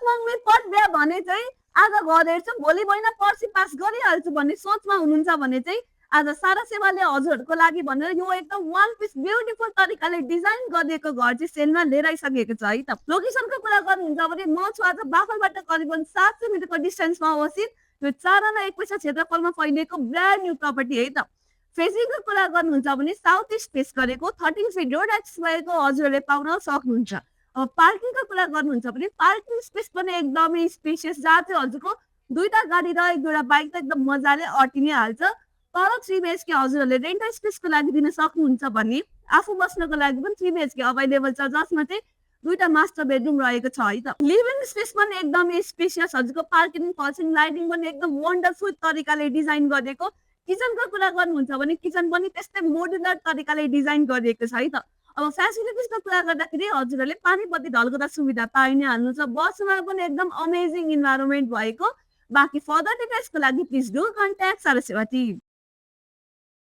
मङ्मी पट बिहा भने चाहिँ आज घर हेर्छु भोलि महिना पर्सि पास गरिहाल्छु भन्ने सोचमा हुनुहुन्छ भने चाहिँ आज सारा सेवाले हजुरहरूको लागि भनेर यो एकदम वान पिस ब्युटिफुल तरिकाले डिजाइन गरिएको घर चाहिँ सेलमा लिएर आइसकेको छ है त। लोकेसनको कुरा गर्नुहुन्छ भने म छु आज बाफलबाट करिबन 700 मिटरको डिस्टेन्समा अवस्थित यो 4 आना 1 पैसा क्षेत्रफलमा फैलिएको ब्रान्ड न्यू प्रपर्टी है त। फेसिङको कुरा गर्नुहुन्छ भने साउथ इस्ट फेस गरेको 13 फिट रोड एक्सेस भएको हजुरहरूले पाउन सक्नुहुन्छ। अब पार्किङको कुरा गर्नुहुन्छ भने पार्किङ स्पेस पनि एकदमै स्पेसियस जहाँ चाहिँ हजुरको दुईटा गाडी र एक दुईटा बाइक त एकदम मजाले अटि नै हाल्छ। तर 3 बीएचके हजुरहरूले रेन्टल स्पेसको लागि दिन सक्नुहुन्छ भने आफू बस्नको लागि पनि 3 बीएचके अभाइलेबल छ जसमा चाहिँ दुईटा मास्टर बेडरुम रहेको छ है त। लिभिङ स्पेस पनि एकदमै स्पेसियस हजुरको पार्किङ फल्सिङ लाइटिङ पनि एकदम वन्डरफुल तरिकाले डिजाइन गरिएको। किचनको कुरा गर्नुहुन्छ भने किचन पनि त्यस्तै मोडुलर तरिकाले डिजाइन गरिएको छ है त। अब फेसिलिटिजको कुरा गर्दाखेरि हजुरहरूले पानी बत्ती ढल्कदा सुविधा पाइ नै हाल्नुहुन्छ। बसमा पनि एकदम अमेजिङ इन्भाइरोमेन्ट भएको। बाँकी फर्दर डिटेल्सको लागि प्लिज डु कन्ट्याक्ट सारा सेवा टिम।